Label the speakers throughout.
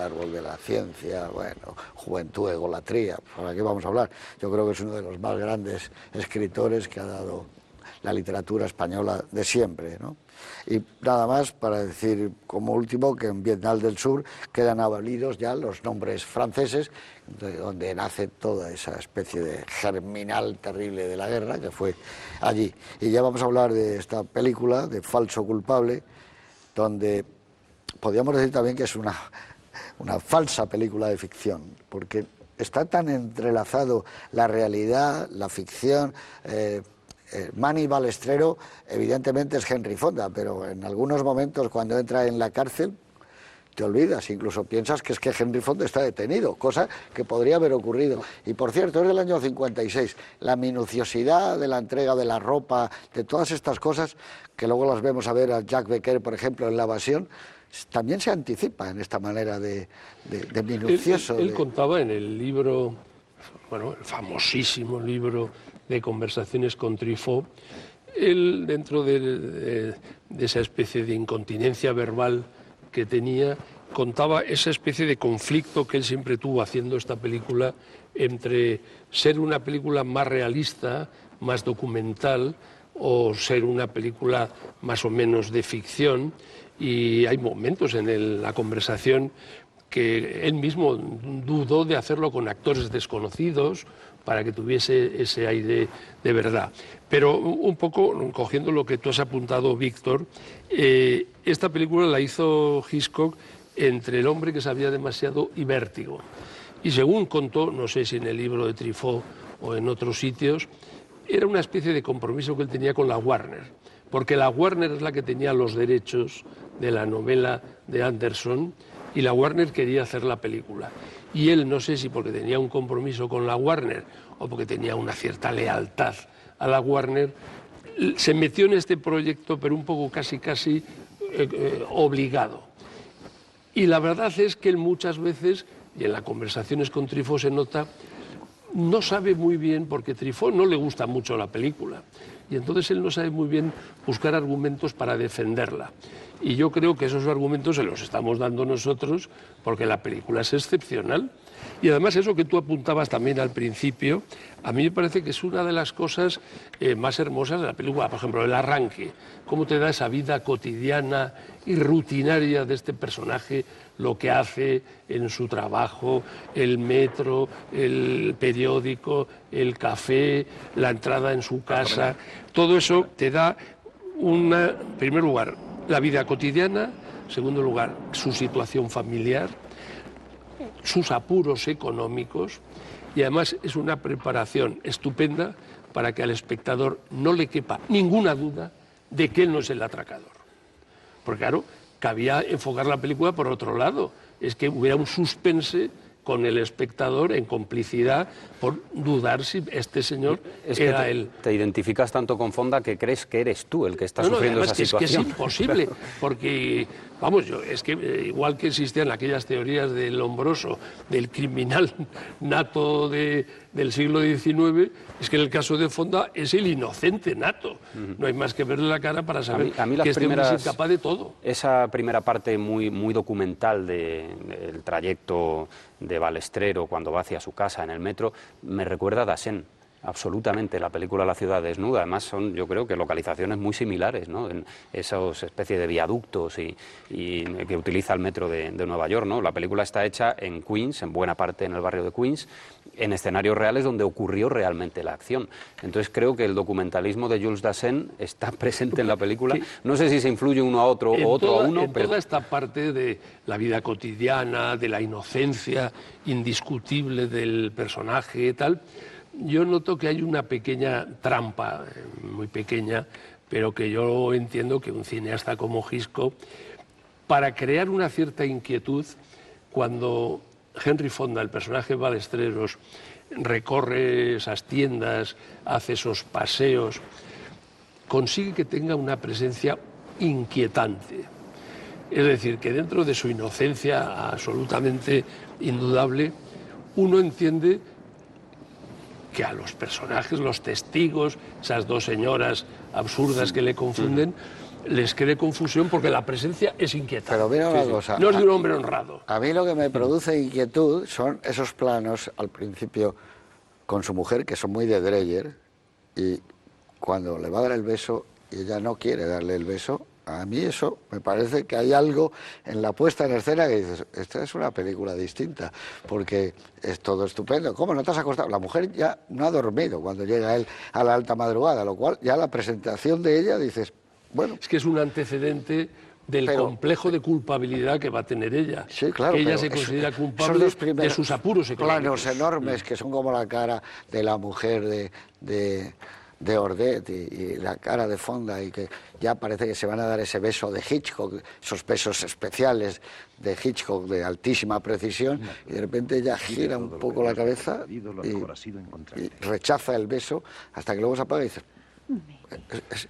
Speaker 1: árbol de la ciencia, bueno, Juventud, egolatría, ¿para qué vamos a hablar? Yo creo que es uno de los más grandes escritores que ha dado la literatura española de siempre, ¿no? Y nada más para decir como último que en Vietnam del Sur quedan abolidos ya los nombres franceses, de donde nace toda esa especie de germinal terrible de la guerra que fue allí. Y ya vamos a hablar de esta película, de Falso culpable, donde podríamos decir también que es una falsa película de ficción, porque está tan entrelazado la realidad, la ficción. Manny Balestrero evidentemente es Henry Fonda, pero en algunos momentos cuando entra en la cárcel te olvidas, incluso piensas que es que Henry Fonda está detenido, cosa que podría haber ocurrido. Y por cierto, es del año 56, la minuciosidad de la entrega de la ropa, de todas estas cosas, que luego las vemos a ver a Jack Becker, por ejemplo, en La Evasión, también se anticipa en esta manera de minucioso.
Speaker 2: Él contaba en el libro, bueno, el famosísimo libro de Conversaciones con Truffaut, él dentro de esa especie de incontinencia verbal que tenía, contaba esa especie de conflicto que él siempre tuvo haciendo esta película entre ser una película más realista, más documental, o ser una película más o menos de ficción. Y hay momentos en la conversación que él mismo dudó de hacerlo con actores desconocidos para que tuviese ese aire de verdad. Pero un poco, cogiendo lo que tú has apuntado, Víctor, esta película la hizo Hitchcock entre El hombre que sabía demasiado y Vértigo. Y según contó, no sé si en el libro de Truffaut o en otros sitios, era una especie de compromiso que él tenía con la Warner, porque la Warner es la que tenía los derechos de la novela de Anderson y la Warner quería hacer la película. Y él, no sé si porque tenía un compromiso con la Warner o porque tenía una cierta lealtad a la Warner, se metió en este proyecto, pero un poco casi obligado. Y la verdad es que él muchas veces, y en las conversaciones con Truffaut se nota, no sabe muy bien, porque Truffaut no le gusta mucho la película, y entonces él no sabe muy bien buscar argumentos para defenderla. Y yo creo que esos argumentos se los estamos dando nosotros porque la película es excepcional. Y además eso que tú apuntabas también al principio, a mí me parece que es una de las cosas más hermosas de la película. Por ejemplo, el arranque, cómo te da esa vida cotidiana y rutinaria de este personaje, lo que hace en su trabajo, el metro, el periódico, el café, la entrada en su casa. Todo eso te da en primer lugar, la vida cotidiana, en segundo lugar, su situación familiar, sus apuros económicos, y además es una preparación estupenda para que al espectador no le quepa ninguna duda de que él no es el atracador. Porque claro, cabía enfocar la película por otro lado, es que hubiera un suspense con el espectador en complicidad por dudar si este señor era él.
Speaker 3: Te identificas tanto con Fonda que crees que eres tú el que está sufriendo esa situación.
Speaker 2: Es que es imposible, porque, vamos, es que igual que existían aquellas teorías del Lombroso, del criminal nato del siglo XIX, es que en el caso de Fonda es el inocente nato. No hay más que verle la cara para saber que este hombre es incapaz de todo.
Speaker 3: Esa primera parte muy documental del trayecto de Balestrero cuando va hacia su casa en el metro me recuerda a Dasein. Absolutamente, la película La ciudad desnuda, además son, yo creo que localizaciones muy similares, ¿no? En esas especies de viaductos y que utiliza el metro de Nueva York, ¿no? La película está hecha en Queens, en buena parte en el barrio de Queens, en escenarios reales donde ocurrió realmente la acción. Entonces creo que el documentalismo de Jules Dassin está presente en la película. Sí. No sé si se influye uno a otro o otro a uno,
Speaker 2: pero toda esta parte de la vida cotidiana, de la inocencia indiscutible del personaje y tal, yo noto que hay una pequeña trampa, muy pequeña, pero que yo entiendo que un cineasta como Hitchcock, para crear una cierta inquietud, cuando Henry Fonda, el personaje Balestreros, recorre esas tiendas, hace esos paseos, consigue que tenga una presencia inquietante. Es decir, que dentro de su inocencia absolutamente indudable, uno entiende que a los personajes, los testigos, esas dos señoras absurdas que le confunden, les cree confusión porque la presencia es inquietante.
Speaker 1: Pero mira una cosa.
Speaker 2: No es de un hombre honrado.
Speaker 1: A mí lo que me produce inquietud son esos planos al principio con su mujer, que son muy de Dreyer, y cuando le va a dar el beso y ella no quiere darle el beso, a mí eso me parece que hay algo en la puesta en escena que dices, esta es una película distinta, porque es todo estupendo. ¿Cómo no te has acostado? La mujer ya no ha dormido cuando llega él a la alta madrugada, lo cual ya la presentación de ella dices, bueno...
Speaker 2: Es que es un antecedente del complejo de culpabilidad que va a tener ella.
Speaker 1: Sí, claro.
Speaker 2: Que ella se considera culpable de sus apuros económicos.
Speaker 1: Planos enormes que son como la cara de la mujer de Ordet y la cara de Fonda, y que ya parece que se van a dar ese beso de Hitchcock, esos besos especiales de Hitchcock de altísima precisión, y de repente ella gira un poco la cabeza y rechaza el beso hasta que luego se apaga y dice...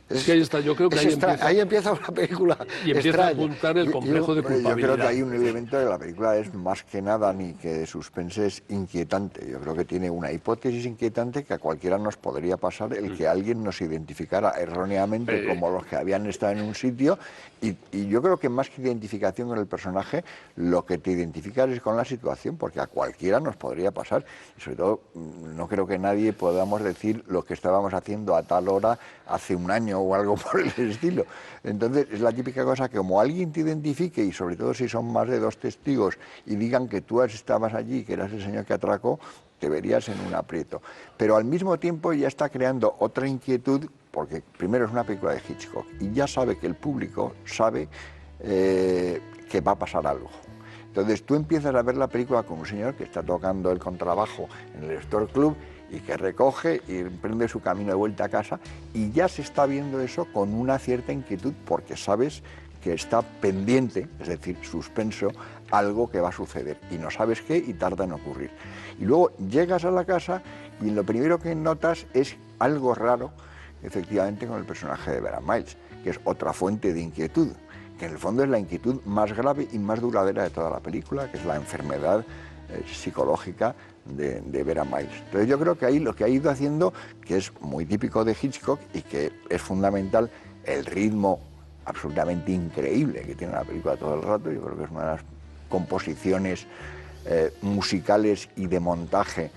Speaker 2: Es que ahí está, yo creo que
Speaker 1: ahí empieza una película
Speaker 2: y empieza a apuntar el complejo de culpabilidad.
Speaker 4: Yo creo que hay un elemento de la película, es más que nada ni que de suspense, es inquietante. Yo creo que tiene una hipótesis inquietante que a cualquiera nos podría pasar, el que alguien nos identificara erróneamente como los que habían estado en un sitio, y yo creo que más que identificación con el personaje, lo que te identificas es con la situación, porque a cualquiera nos podría pasar, y sobre todo no creo que nadie podamos decir lo que estábamos haciendo a tal hora hace un año o algo por el estilo. Entonces es la típica cosa que como alguien te identifique, y sobre todo si son más de 2 testigos y digan que tú estabas allí, que eras el señor que atracó, te verías en un aprieto. Pero al mismo tiempo ya está creando otra inquietud, porque primero es una película de Hitchcock y ya sabe que el público sabe que va a pasar algo. Entonces tú empiezas a ver la película con un señor que está tocando el contrabajo en el Store Club y que recoge y emprende su camino de vuelta a casa, y ya se está viendo eso con una cierta inquietud, porque sabes que está pendiente, es decir, suspenso, algo que va a suceder, y no sabes qué y tarda en ocurrir. Y luego llegas a la casa y lo primero que notas es algo raro, efectivamente, con el personaje de Vera Miles, que es otra fuente de inquietud, que en el fondo es la inquietud más grave y más duradera de toda la película, que es la enfermedad psicológica de Vera Miles. Entonces yo creo que ahí lo que ha ido haciendo, que es muy típico de Hitchcock y que es fundamental, el ritmo absolutamente increíble que tiene la película todo el rato. Yo creo que es una de las composiciones musicales y de montaje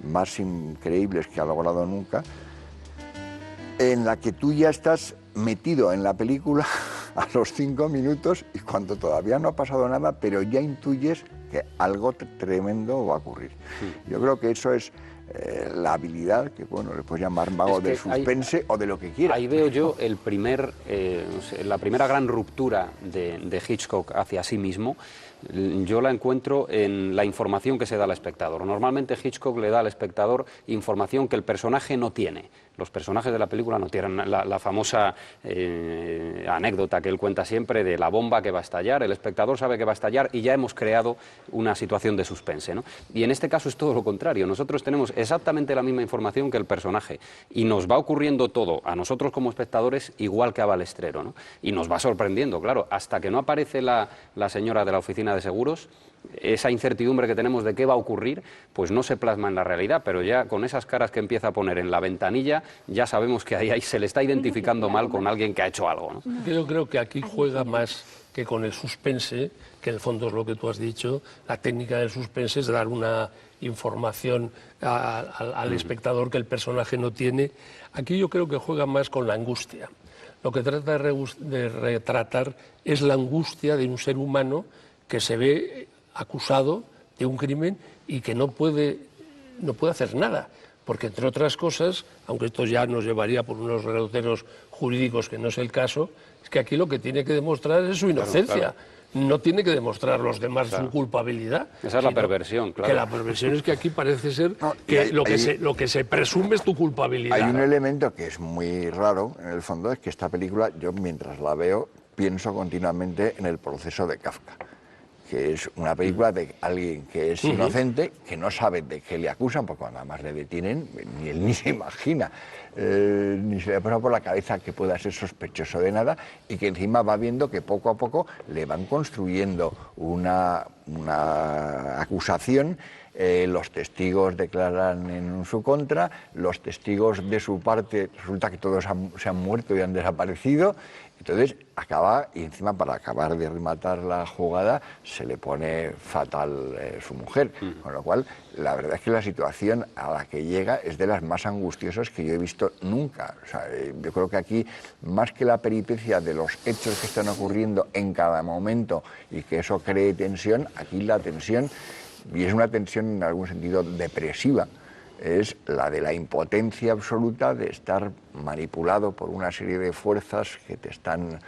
Speaker 4: más increíbles que ha logrado nunca, en la que tú ya estás metido en la película a los 5 minutos y cuando todavía no ha pasado nada, pero ya intuyes que algo tremendo va a ocurrir. Yo creo que eso es la habilidad, que bueno, le puedes llamar mago del suspense o de lo que quieras.
Speaker 3: Ahí veo yo la primera gran ruptura de Hitchcock hacia sí mismo. Yo la encuentro en la información que se da al espectador. Normalmente Hitchcock le da al espectador información que el personaje no tiene. Los personajes de la película no tienen la famosa anécdota que él cuenta siempre de la bomba que va a estallar. El espectador sabe que va a estallar y ya hemos creado una situación de suspense, ¿no? Y en este caso es todo lo contrario. Nosotros tenemos exactamente la misma información que el personaje y nos va ocurriendo todo a nosotros como espectadores igual que a Balestrero, ¿no? Y nos va sorprendiendo, claro, hasta que no aparece la señora de la oficina de seguros. Esa incertidumbre que tenemos de qué va a ocurrir, pues no se plasma en la realidad, pero ya con esas caras que empieza a poner en la ventanilla, ya sabemos que ahí se le está identificando mal con alguien que ha hecho algo, ¿no?
Speaker 2: Yo creo que aquí juega más que con el suspense, que en el fondo es lo que tú has dicho. La técnica del suspense es dar una información al espectador que el personaje no tiene. Aquí yo creo que juega más con la angustia. Lo que trata de retratar es la angustia de un ser humano que se ve acusado de un crimen y que no puede hacer nada, porque entre otras cosas, aunque esto ya nos llevaría por unos derroteros jurídicos que no es el caso, es que aquí lo que tiene que demostrar es su inocencia. Claro, claro. No tiene que demostrar los demás su culpabilidad.
Speaker 3: Esa es la perversión, claro.
Speaker 2: Que la perversión es que aquí parece ser que lo que se presume es tu culpabilidad.
Speaker 4: Hay un elemento que es muy raro, en el fondo, es que esta película, yo mientras la veo, pienso continuamente en el proceso de Kafka, que es una película de alguien que es inocente, que no sabe de qué le acusan, porque cuando además le detienen, ni él ni se imagina, ni se le pasa por la cabeza que pueda ser sospechoso de nada, y que encima va viendo que poco a poco le van construyendo una acusación los testigos declaran en su contra, los testigos de su parte resulta que todos se han muerto y han desaparecido. Entonces acaba, y encima para acabar de rematar la jugada se le pone fatal su mujer, con lo cual la verdad es que la situación a la que llega es de las más angustiosas que yo he visto nunca. O sea, yo creo que aquí, más que la peripecia de los hechos que están ocurriendo en cada momento y que eso cree tensión, aquí la tensión, y es una tensión en algún sentido depresiva, es la de la impotencia absoluta de estar manipulado por una serie de fuerzas que te están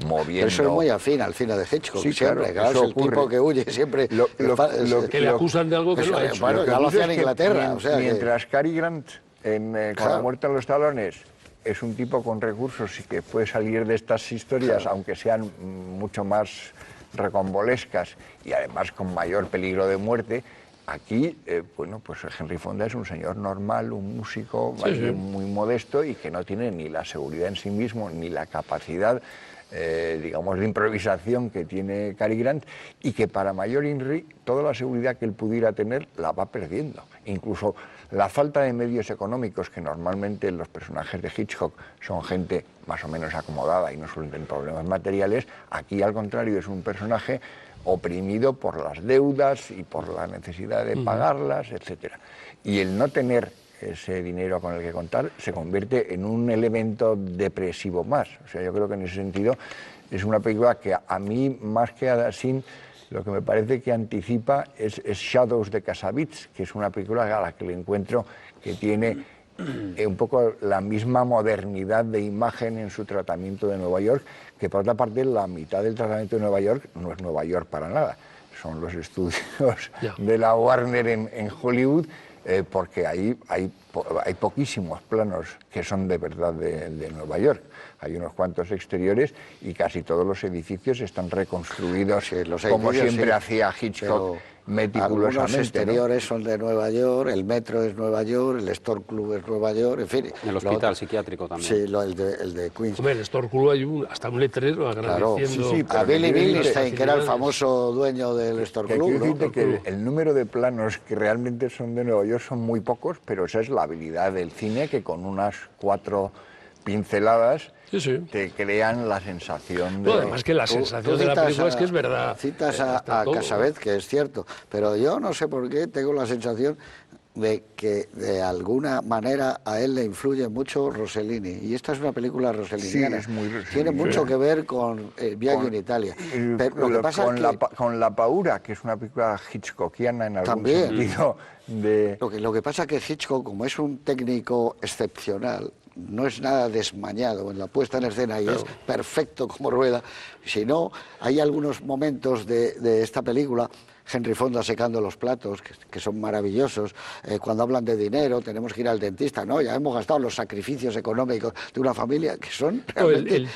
Speaker 4: moviendo.
Speaker 1: Eso es muy afín al cine de Hitchcock,
Speaker 4: sí,
Speaker 1: siempre. Claro, es el tipo que huye siempre.
Speaker 2: Que le acusan de algo que no ha hecho.
Speaker 1: Bueno, ya lo hacía en Inglaterra.
Speaker 4: Mientras Cary Grant, con La muerte en los talones, es un tipo con recursos y que puede salir de estas historias, aunque sean mucho más recombolescas y además con mayor peligro de muerte. Aquí, bueno, pues Henry Fonda es un señor normal, un músico muy modesto y que no tiene ni la seguridad en sí mismo ni la capacidad, digamos, de improvisación que tiene Cary Grant, y que para mayor Henry toda la seguridad que él pudiera tener la va perdiendo. Incluso la falta de medios económicos, que normalmente los personajes de Hitchcock son gente más o menos acomodada y no suelen tener problemas materiales, aquí al contrario es un personaje oprimido por las deudas y por la necesidad de pagarlas, etcétera. Y el no tener ese dinero con el que contar se convierte en un elemento depresivo más. O sea, yo creo que en ese sentido es una película que a mí, más que a Dassin, lo que me parece que anticipa es Shadows de Cassavetes, que es una película a la que le encuentro que tiene un poco la misma modernidad de imagen en su tratamiento de Nueva York, que por otra parte la mitad del tratamiento de Nueva York no es Nueva York para nada, son los estudios de la Warner en Hollywood, porque ahí hay poquísimos planos que son de verdad de Nueva York. Hay unos cuantos exteriores y casi todos los edificios están reconstruidos como siempre hacía Hitchcock. Meticulosamente.
Speaker 1: Algunos exteriores son de Nueva York, el metro es Nueva York, el Stork Club es Nueva York, en fin.
Speaker 3: El hospital psiquiátrico también.
Speaker 1: Sí, el de Queens.
Speaker 2: Hombre, el Stork Club hay hasta un letrero agradeciendo...
Speaker 1: A Billy Billistein, que era el famoso dueño del Stork Club.
Speaker 4: Quiero decirte que el número de planos que realmente son de Nueva York son muy pocos, pero esa es la habilidad del cine, que con unas 4 pinceladas te crean la sensación de...
Speaker 2: No, además que la sensación de la película es que es verdad.
Speaker 1: Citas a Cassavetes, que es cierto, pero yo no sé por qué tengo la sensación de que de alguna manera a él le influye mucho Rossellini, y esta es una película rosselliniana.
Speaker 4: Sí, es muy Rossellini.
Speaker 1: Tiene mucho que ver con Viaggio en Italia. Pero lo que pasa
Speaker 4: con La Paura, que es una película hitchcockiana en algún sentido.
Speaker 1: Lo que pasa es que Hitchcock, como es un técnico excepcional, no es nada desmañado en la puesta en escena y es perfecto como rueda, sino hay algunos momentos de esta película, Henry Fonda secando los platos, que son maravillosos, cuando hablan de dinero, tenemos que ir al dentista, ¿no? Ya hemos gastado los sacrificios económicos de una familia que son realmente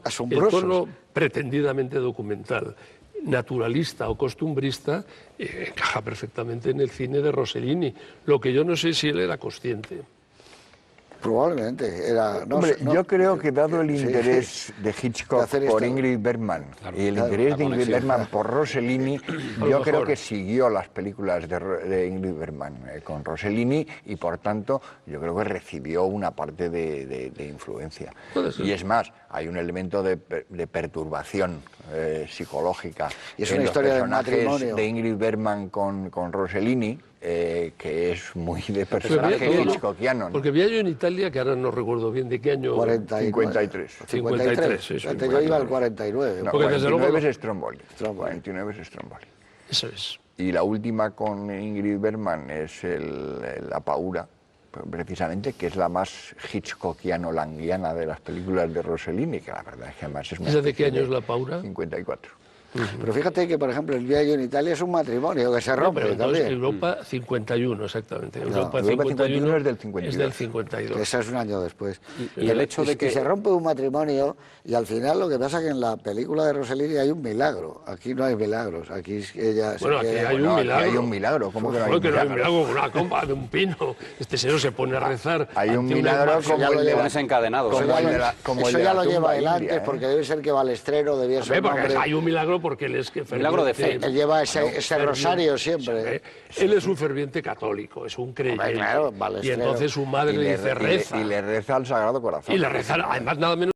Speaker 1: asombrosos.
Speaker 2: El tono pretendidamente documental, naturalista o costumbrista, encaja perfectamente en el cine de Rossellini, lo que yo no sé si él era consciente.
Speaker 1: Probablemente era...
Speaker 4: yo creo que dado el interés de Hitchcock por Ingrid Bergman y el interés de Ingrid Bergman por Rossellini, yo creo que siguió las películas de Ingrid Bergman con Rossellini y por tanto yo creo que recibió una parte de influencia. Y es más, hay un elemento de perturbación psicológica
Speaker 1: y es una historia de matrimonio
Speaker 4: de Ingrid Bergman con Rossellini, que es muy de personaje hitchcockiano, ¿no?
Speaker 2: Porque Viaggio en Italia, que ahora no recuerdo bien de qué año...
Speaker 4: 53.
Speaker 2: 53, sí.
Speaker 1: Yo iba al 49.
Speaker 4: No, 49 es Stromboli. 49 es Stromboli.
Speaker 2: Eso es.
Speaker 4: Y la última con Ingrid Bergman es La Paura, precisamente, que es la más hitchcockiano-languiana de las películas de Rossellini, que la verdad es que además es...
Speaker 2: ¿Esa de qué año es La Paura?
Speaker 4: 54.
Speaker 1: Pero fíjate que, por ejemplo, el Viaggio en Italia es un matrimonio que se rompe también.
Speaker 2: Europa 51, exactamente.
Speaker 4: Europa 51 es del 52.
Speaker 2: Es del 52.
Speaker 1: Ese es un año después.
Speaker 3: Y el hecho de que
Speaker 1: se rompe un matrimonio, y al final lo que pasa es que en la película de Rossellini hay un milagro. Aquí no hay milagros. Aquí ella...
Speaker 2: Bueno, aquí hay un milagro.
Speaker 4: ¿Cómo que no hay un milagro?
Speaker 2: No hay un milagro con una copa de un pino. Este señor se pone a rezar.
Speaker 4: Hay un milagro como el de
Speaker 3: desencadenado.
Speaker 1: Eso ya lo lleva él antes, porque debe ser que Balestrero debía ser un hombre...
Speaker 2: Hay un milagro porque él es que
Speaker 3: Milagro de fe.
Speaker 1: Él lleva ese rosario siempre.
Speaker 2: Él es un ferviente católico, es un creyente.
Speaker 1: Claro,
Speaker 2: Y
Speaker 1: Balestrero.
Speaker 2: entonces su madre le dice, reza.
Speaker 4: Y le reza al Sagrado Corazón.
Speaker 2: Y le reza, además, nada menos